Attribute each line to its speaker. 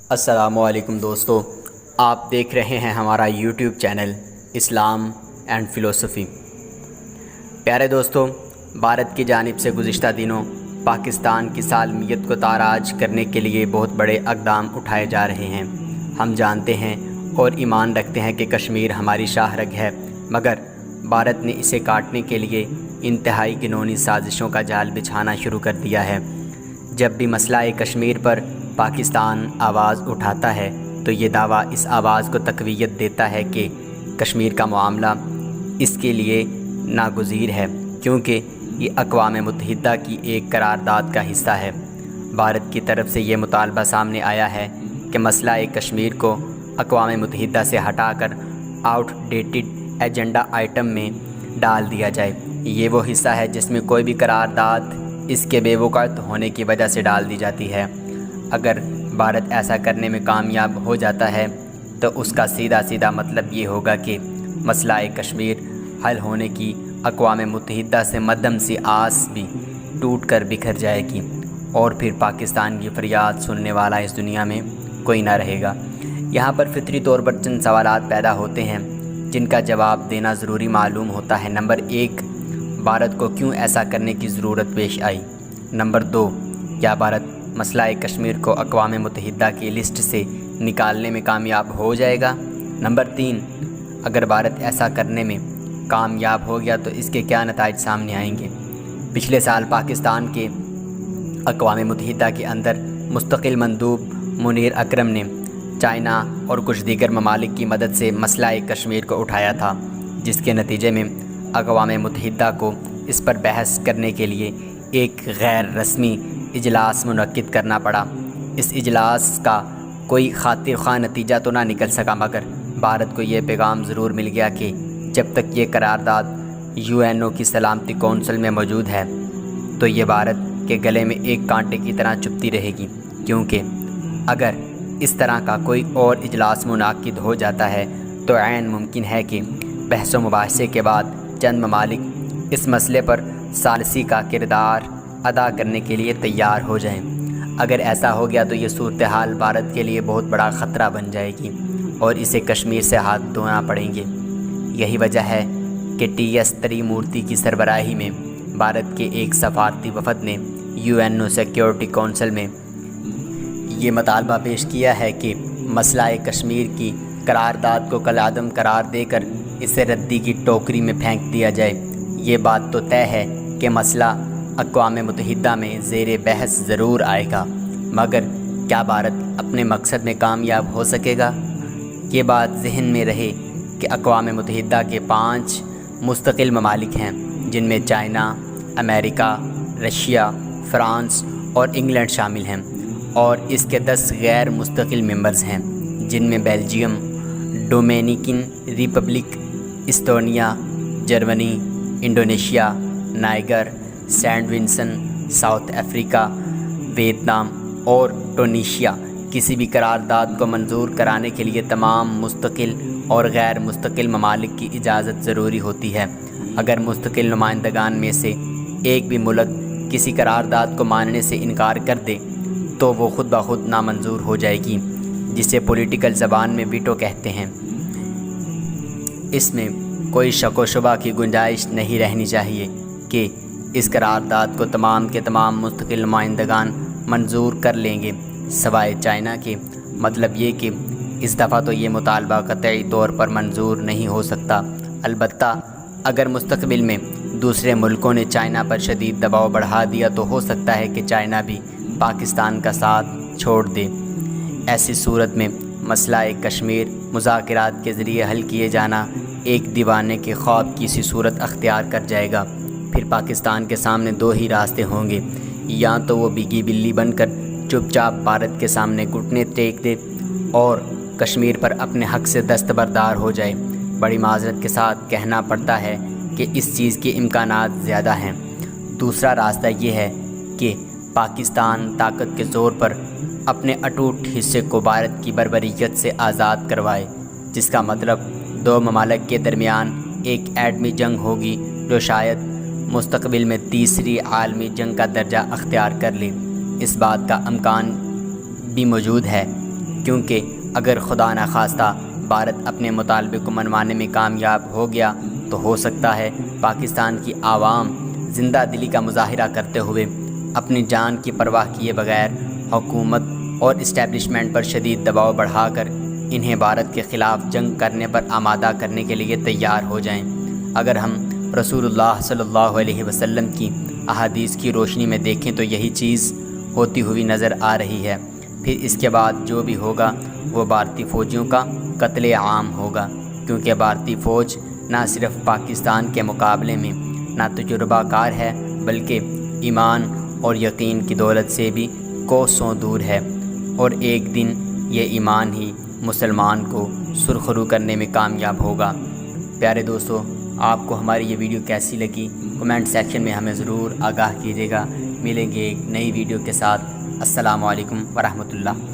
Speaker 1: السلام علیکم دوستو، آپ دیکھ رہے ہیں ہمارا یوٹیوب چینل اسلام اینڈ فلسفی۔ پیارے دوستو، بھارت کی جانب سے گزشتہ دنوں پاکستان کی سالمیت کو تاراج کرنے کے لیے بہت بڑے اقدام اٹھائے جا رہے ہیں۔ ہم جانتے ہیں اور ایمان رکھتے ہیں کہ کشمیر ہماری شاہ رگ ہے، مگر بھارت نے اسے کاٹنے کے لیے انتہائی گھناؤنی سازشوں کا جال بچھانا شروع کر دیا ہے۔ جب بھی مسئلہ کشمیر پر پاکستان آواز اٹھاتا ہے تو یہ دعویٰ اس آواز کو تقویت دیتا ہے کہ کشمیر کا معاملہ اس کے لیے ناگزیر ہے، کیونکہ یہ اقوام متحدہ کی ایک قرارداد کا حصہ ہے۔ بھارت کی طرف سے یہ مطالبہ سامنے آیا ہے کہ مسئلہ کشمیر کو اقوام متحدہ سے ہٹا کر آؤٹ ڈیٹڈ ایجنڈا آئٹم میں ڈال دیا جائے۔ یہ وہ حصہ ہے جس میں کوئی بھی قرارداد اس کے بے وقوع ہونے کی وجہ سے ڈال دی جاتی ہے۔ اگر بھارت ایسا کرنے میں کامیاب ہو جاتا ہے تو اس کا سیدھا مطلب یہ ہوگا کہ مسئلہ کشمیر حل ہونے کی اقوام متحدہ سے مدھم سی آس بھی ٹوٹ کر بکھر جائے گی، اور پھر پاکستان کی فریاد سننے والا اس دنیا میں کوئی نہ رہے گا۔ یہاں پر فطری طور پر چند سوالات پیدا ہوتے ہیں جن کا جواب دینا ضروری معلوم ہوتا ہے۔ نمبر 1، بھارت کو کیوں ایسا کرنے کی ضرورت پیش آئی؟ نمبر 2، کیا بھارت مسئلہ کشمیر کو اقوام متحدہ کی لسٹ سے نکالنے میں کامیاب ہو جائے گا؟ نمبر 3، اگر بھارت ایسا کرنے میں کامیاب ہو گیا تو اس کے کیا نتائج سامنے آئیں گے؟ پچھلے سال پاکستان کے اقوام متحدہ کے اندر مستقل مندوب منیر اکرم نے چائنا اور کچھ دیگر ممالک کی مدد سے مسئلہ کشمیر کو اٹھایا تھا، جس کے نتیجے میں اقوام متحدہ کو اس پر بحث کرنے کے لیے ایک غیر رسمی اجلاس منعقد کرنا پڑا۔ اس اجلاس کا کوئی خاطر خواہ نتیجہ تو نہ نکل سکا، مگر بھارت کو یہ پیغام ضرور مل گیا کہ جب تک یہ قرارداد UN کی سلامتی کونسل میں موجود ہے تو یہ بھارت کے گلے میں ایک کانٹے کی طرح چبھتی رہے گی، کیونکہ اگر اس طرح کا کوئی اور اجلاس منعقد ہو جاتا ہے تو عین ممکن ہے کہ بحث و مباحثے کے بعد چند ممالک اس مسئلے پر ثالثی کا کردار ادا کرنے کے لیے تیار ہو جائیں۔ اگر ایسا ہو گیا تو یہ صورتحال بھارت کے لیے بہت بڑا خطرہ بن جائے گی اور اسے کشمیر سے ہاتھ دھونا پڑیں گے۔ یہی وجہ ہے کہ TS تری مورتی کی سربراہی میں بھارت کے ایک سفارتی وفد نے UN سیکیورٹی کونسل میں یہ مطالبہ پیش کیا ہے کہ مسئلہ کشمیر کی قرارداد کو کالعدم قرار دے کر اسے ردی کی ٹوکری میں پھینک دیا جائے۔ یہ بات تو طے ہے کہ مسئلہ اقوام متحدہ میں زیر بحث ضرور آئے گا، مگر کیا بھارت اپنے مقصد میں کامیاب ہو سکے گا؟ یہ بات ذہن میں رہے کہ اقوام متحدہ کے 5 مستقل ممالک ہیں، جن میں چائنا، امریکہ، رشیا، فرانس اور انگلینڈ شامل ہیں، اور اس کے 10 غیر مستقل ممبرز ہیں، جن میں Belgium, Dominican Republic, Estonia, Germany, Indonesia, Niger, Saint Vincent, South Africa, Vietnam اور ٹونیشیا۔ کسی بھی قرارداد کو منظور کرانے کے لیے تمام مستقل اور غیر مستقل ممالک کی اجازت ضروری ہوتی ہے۔ اگر مستقل نمائندگان میں سے ایک بھی ملک کسی قرارداد کو ماننے سے انکار کر دے تو وہ خود بخود نامنظور ہو جائے گی، جسے پولیٹیکل زبان میں ویٹو کہتے ہیں۔ اس میں کوئی شک و شبہ کی گنجائش نہیں رہنی چاہیے کہ اس قرارداد کو تمام کے تمام مستقل نمائندگان منظور کر لیں گے، سوائے چائنا کے۔ مطلب یہ کہ اس دفعہ تو یہ مطالبہ قطعی طور پر منظور نہیں ہو سکتا۔ البتہ اگر مستقبل میں دوسرے ملکوں نے چائنا پر شدید دباؤ بڑھا دیا تو ہو سکتا ہے کہ چائنا بھی پاکستان کا ساتھ چھوڑ دے۔ ایسی صورت میں مسئلہ کشمیر مذاکرات کے ذریعے حل کیے جانا ایک دیوانے کے خواب کی سی صورت اختیار کر جائے گا۔ پھر پاکستان کے سامنے 2 ہی راستے ہوں گے، یا تو وہ بھیگی بلی بن کر چپ چاپ بھارت کے سامنے گھٹنے ٹیک دے اور کشمیر پر اپنے حق سے دستبردار ہو جائے۔ بڑی معذرت کے ساتھ کہنا پڑتا ہے کہ اس چیز کے امکانات زیادہ ہیں۔ دوسرا راستہ یہ ہے کہ پاکستان طاقت کے زور پر اپنے اٹوٹ حصے کو بھارت کی بربریت سے آزاد کروائے، جس کا مطلب 2 ممالک کے درمیان ایک ایٹمی جنگ ہوگی جو شاید مستقبل میں تیسری عالمی جنگ کا درجہ اختیار کر لے۔ اس بات کا امکان بھی موجود ہے کیونکہ اگر خدا نخواستہ بھارت اپنے مطالبے کو منوانے میں کامیاب ہو گیا تو ہو سکتا ہے پاکستان کی عوام زندہ دلی کا مظاہرہ کرتے ہوئے اپنی جان کی پرواہ کیے بغیر حکومت اور اسٹیبلشمنٹ پر شدید دباؤ بڑھا کر انہیں بھارت کے خلاف جنگ کرنے پر آمادہ کرنے کے لیے تیار ہو جائیں۔ اگر ہم رسول اللہ صلی اللہ علیہ وسلم کی احادیث کی روشنی میں دیکھیں تو یہی چیز ہوتی ہوئی نظر آ رہی ہے۔ پھر اس کے بعد جو بھی ہوگا وہ بھارتی فوجیوں کا قتل عام ہوگا، کیونکہ بھارتی فوج نہ صرف پاکستان کے مقابلے میں نہ تجربہ کار ہے بلکہ ایمان اور یقین کی دولت سے بھی کوسوں دور ہے، اور ایک دن یہ ایمان ہی مسلمان کو سرخرو کرنے میں کامیاب ہوگا۔ پیارے دوستو، آپ کو ہماری یہ ویڈیو کیسی لگی کمنٹ سیکشن میں ہمیں ضرور آگاہ کیجیے گا۔ ملیں گے ایک نئی ویڈیو کے ساتھ۔ السلام علیکم ورحمۃ اللہ۔